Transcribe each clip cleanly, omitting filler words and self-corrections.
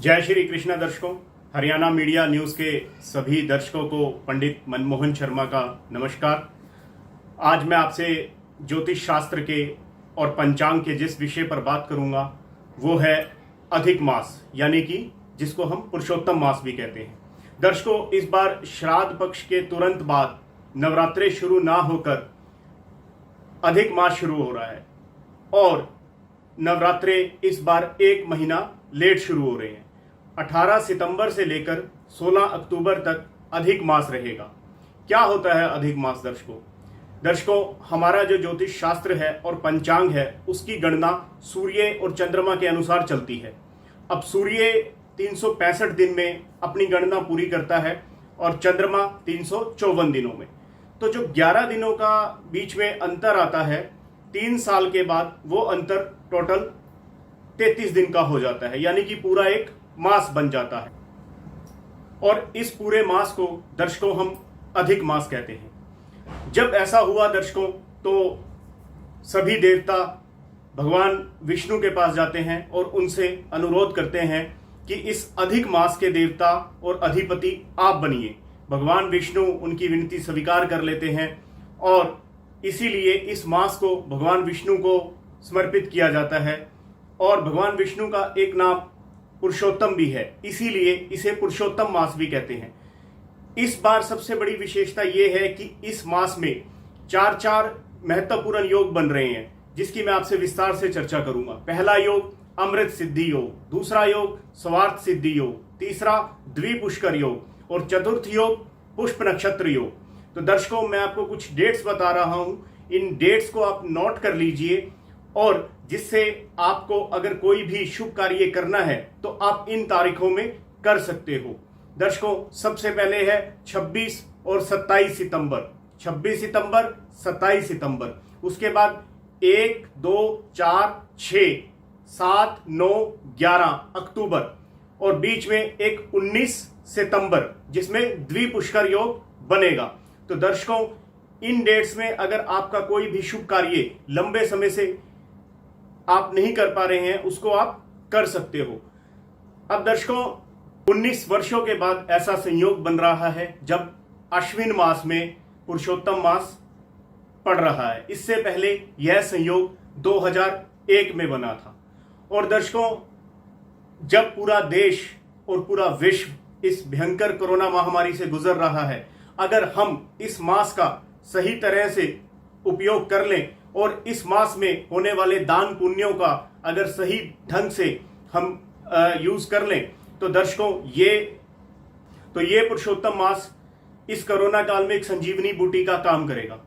जय श्री कृष्णा दर्शकों। Haryana media news के सभी दर्शकों को पंडित मनमोहन शर्मा का नमस्कार। आज मैं आपसे ज्योतिष शास्त्र के और पंचांग के जिस विषय पर बात करूंगा वो है अधिक मास, यानी कि जिसको हम पुरुषोत्तम मास भी कहते हैं। दर्शकों, इस बार श्राद्ध पक्ष के तुरंत बाद नवरात्रे शुरू ना होकर अधिक मास शुरू हो रहा है और नवरात्रे इस बार एक महीना लेट शुरू हो रहे हैं। 18 सितंबर से लेकर 16 अक्टूबर तक अधिक मास रहेगा। क्या होता है अधिक मास दर्शकों, हमारा जो ज्योतिष शास्त्र है और पंचांग है उसकी गणना सूर्य और चंद्रमा के अनुसार चलती है। अब सूर्य 365 दिन में अपनी गणना पूरी करता है और चंद्रमा 354 दिनों में। तो जो 11 दिनों का बीच में अंतर आता है, 3 साल के बाद वो अंतर टोटल 33 दिन का हो जाता है, यानी कि पूरा एक मास बन जाता है। और इस पूरे मास को दर्शकों हम अधिक मास कहते हैं। जब ऐसा हुआ दर्शकों, तो सभी देवता भगवान विष्णु के पास जाते हैं और उनसे अनुरोध करते हैं कि इस अधिक मास के देवता और अधिपति आप बनिए। भगवान विष्णु उनकी विनती स्वीकार कर लेते हैं और इसीलिए इस मास को भगवान विष्णु को समर्पित किया जाता है। और भगवान विष्णु का एक नाम पुरुषोत्तम भी है, इसीलिए इसे पुरुषोत्तम मास भी कहते हैं। इस बार सबसे बड़ी विशेषता यह है कि इस मास में 4 महत्वपूर्ण योग बन रहे हैं, जिसकी मैं आपसे विस्तार से चर्चा करूंगा। पहला योग अमृत सिद्धि योग, दूसरा योग स्वार्थ सिद्धि योग, तीसरा द्विपुष्कर योग और चतुर्थ योग पुष्प नक्षत्र योग। तो दर्शकों, मैं आपको कुछ डेट्स बता रहा हूं, इन डेट्स को आप नोट कर लीजिए और जिससे आपको अगर कोई भी शुभ कार्य करना है तो आप इन तारीखों में कर सकते हो। दर्शकों, सबसे पहले है 26 और 27 सितंबर। 26 सितंबर, 27 सितंबर। उसके बाद 1, 2, 4, 6, 7, 9, 11 अक्टूबर और बीच में एक 19 सितंबर, जिसमें द्विपुष्कर योग बनेगा। तो दर्शकों, इन डेट्स में अगर आपका कोई भी शुभ कार्य लंबे समय से आप नहीं कर पा रहे हैं, उसको आप कर सकते हो। अब दर्शकों, 19 वर्षों के बाद ऐसा संयोग बन रहा है जब अश्विन मास में पुरुषोत्तम मास पड़ रहा है। इससे पहले यह संयोग 2001 में बना था। और दर्शकों, जब पूरा देश और पूरा विश्व इस भयंकर कोरोना महामारी से गुजर रहा है, अगर हम इस मास का सही तरह से उपयोग कर लें और इस मास में होने वाले दान पुण्यों का अगर सही ढंग से हम यूज कर लें, तो दर्शकों ये पुरुषोत्तम मास इस कोरोना काल में एक संजीवनी बूटी का काम करेगा।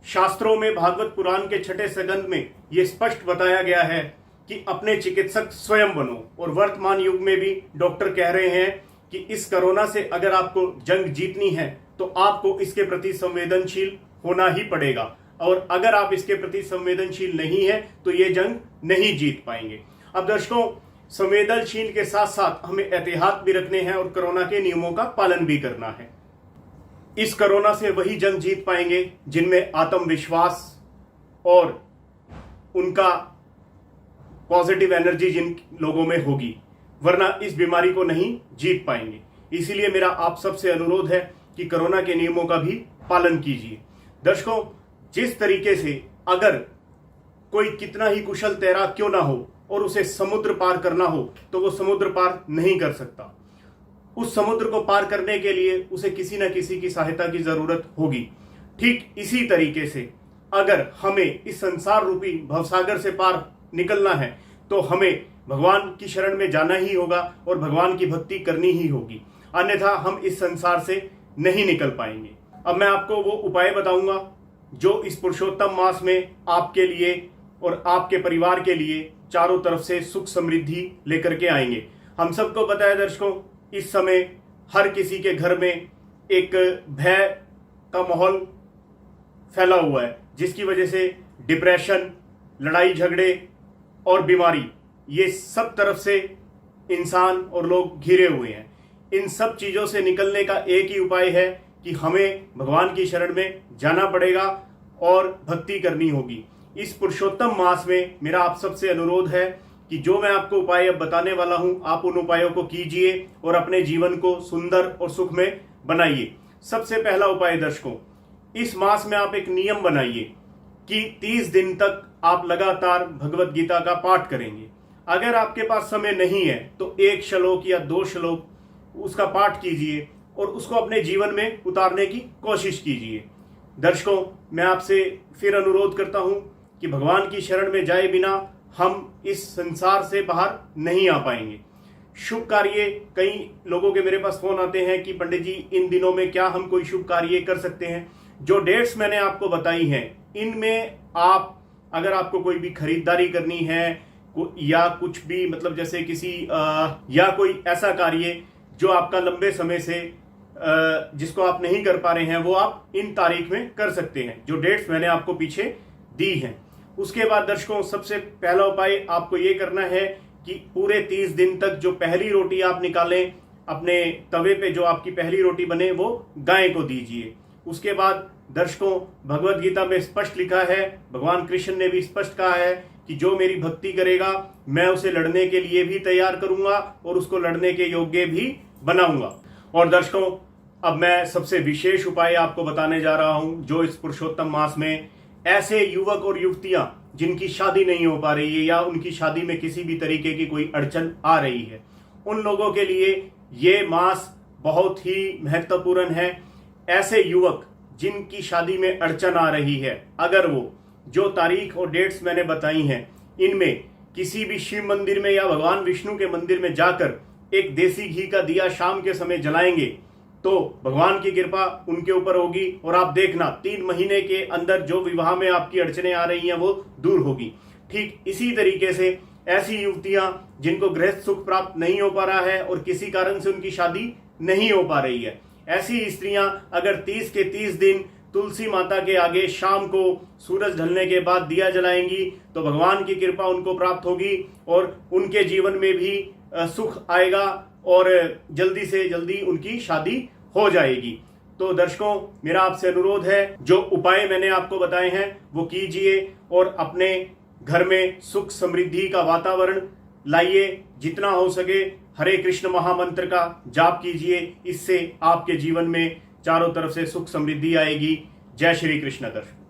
शास्त्रों में भागवत पुराण के 6ठे स्कंद में यह स्पष्ट बताया गया है कि अपने चिकित्सक स्वयं बनो। और वर्तमान युग में भी डॉक्टर कह रहे हैं कि इस कोरोना से अगर आपको जंग जीतनी है तो आपको इसके प्रति संवेदनशील होना ही पड़ेगा। और अगर आप इसके प्रति संवेदनशील नहीं है तो ये जंग नहीं जीत पाएंगे। अब दर्शकों, संवेदनशील के साथ साथ हमें एहतियात भी रखने हैं और कोरोना के नियमों का पालन भी करना है। इस कोरोना से वही जंग जीत पाएंगे जिनमें आत्मविश्वास और उनका पॉजिटिव एनर्जी जिन लोगों में होगी, वरना इस बीमारी को नहीं जीत पाएंगे। इसीलिए मेरा आप सबसे अनुरोध है कि कोरोना के नियमों का भी पालन कीजिए। दर्शकों, जिस तरीके से अगर कोई कितना ही कुशल तैराक क्यों ना हो और उसे समुद्र पार करना हो तो वो समुद्र पार नहीं कर सकता। उस समुद्र को पार करने के लिए उसे किसी न किसी की सहायता की जरूरत होगी। ठीक इसी तरीके से अगर हमें इस संसार रूपी भवसागर से पार निकलना है तो हमें भगवान की शरण में जाना ही होगा और भगवान की भक्ति करनी ही होगी, अन्यथा हम इस संसार से नहीं निकल पाएंगे। अब मैं आपको वो उपाय बताऊंगा जो इस पुरुषोत्तम मास में आपके लिए और आपके परिवार के लिए चारों तरफ से सुख समृद्धि लेकर के आएंगे। हम सबको पता है दर्शकों, इस समय हर किसी के घर में एक भय का माहौल फैला हुआ है, जिसकी वजह से डिप्रेशन, लड़ाई झगड़े और बीमारी, ये सब तरफ से इंसान और लोग घिरे हुए हैं। इन सब चीजों से निकलने का एक ही उपाय है कि हमें भगवान की शरण में जाना पड़ेगा और भक्ति करनी होगी। इस पुरुषोत्तम मास में मेरा आप सबसे अनुरोध है कि जो मैं आपको उपाय अब बताने वाला हूं, आप उन उपायों को कीजिए और अपने जीवन को सुंदर और सुखमय बनाइए। सबसे पहला उपाय दर्शकों, इस मास में आप एक नियम बनाइए कि 30 दिन तक आप लगातार भगवत गीता का पाठ करेंगे। अगर आपके पास समय नहीं है तो 1 श्लोक या 2 श्लोक उसका पाठ कीजिए और उसको अपने जीवन में उतारने की कोशिश कीजिए। दर्शकों, मैं आपसे फिर अनुरोध करता हूं कि भगवान की शरण में जाए बिना हम इस संसार से बाहर नहीं आ पाएंगे। शुभ कार्य, कई लोगों के मेरे पास फोन आते हैं कि पंडित जी इन दिनों में क्या हम कोई शुभ कार्य कर सकते हैं। जो डेट्स मैंने आपको बताई हैं इनमें आप, अगर आपको कोई भी खरीदारी करनी है या कुछ भी, मतलब जैसे किसी या कोई ऐसा कार्य जो आपका लंबे समय से जिसको आप नहीं कर पा रहे हैं, वो आप इन तारीख में कर सकते हैं जो डेट्स मैंने आपको पीछे दी हैं। उसके बाद दर्शकों, सबसे पहला उपाय आपको ये करना है कि पूरे 30 दिन तक जो पहली रोटी आप निकालें अपने तवे पे, जो आपकी पहली रोटी बने वो गाय को दीजिए। उसके बाद दर्शकों, भगवत गीता में स्पष्ट लिखा है, भगवान कृष्ण ने भी स्पष्ट कहा है कि जो मेरी भक्ति करेगा मैं उसे लड़ने के लिए भी तैयार करूंगा और उसको लड़ने के योग्य भी बनाऊंगा। और दर्शकों, अब मैं सबसे विशेष उपाय आपको बताने जा रहा हूं जो इस पुरुषोत्तम मास में ऐसे युवक और युवतियां जिनकी शादी नहीं हो पा रही है या उनकी शादी में किसी भी तरीके की कोई अड़चन आ रही है, उन लोगों के लिए ये मास बहुत ही महत्वपूर्ण है। ऐसे युवक जिनकी शादी में अड़चन आ रही है, अगर वो जो तारीख और डेट्स मैंने बताई हैं इनमें किसी भी शिव मंदिर में या भगवान विष्णु के मंदिर में जाकर एक देसी घी का दिया शाम के समय जलाएंगे तो भगवान की कृपा उनके ऊपर होगी और आप देखना 3 महीने के अंदर जो विवाह में आपकी अड़चनें आ रही हैं वो दूर होगी। ठीक इसी तरीके से ऐसी युवतियां जिनको गृहस्थ सुख प्राप्त नहीं हो पा रहा है और किसी कारण से उनकी शादी नहीं हो पा रही है, ऐसी स्त्रियां अगर 30 के 30 दिन तुलसी माता के आगे शाम को सूरज ढलने के बाद दिया जलाएंगी तो भगवान की कृपा उनको प्राप्त होगी और उनके जीवन में भी सुख आएगा और जल्दी से जल्दी उनकी शादी हो जाएगी। तो दर्शकों, मेरा आपसे अनुरोध है, जो उपाय मैंने आपको बताए हैं वो कीजिए और अपने घर में सुख समृद्धि का वातावरण लाइए। जितना हो सके हरे कृष्ण महामंत्र का जाप कीजिए, इससे आपके जीवन में चारों तरफ से सुख समृद्धि आएगी। जय श्री कृष्ण दर्शकों।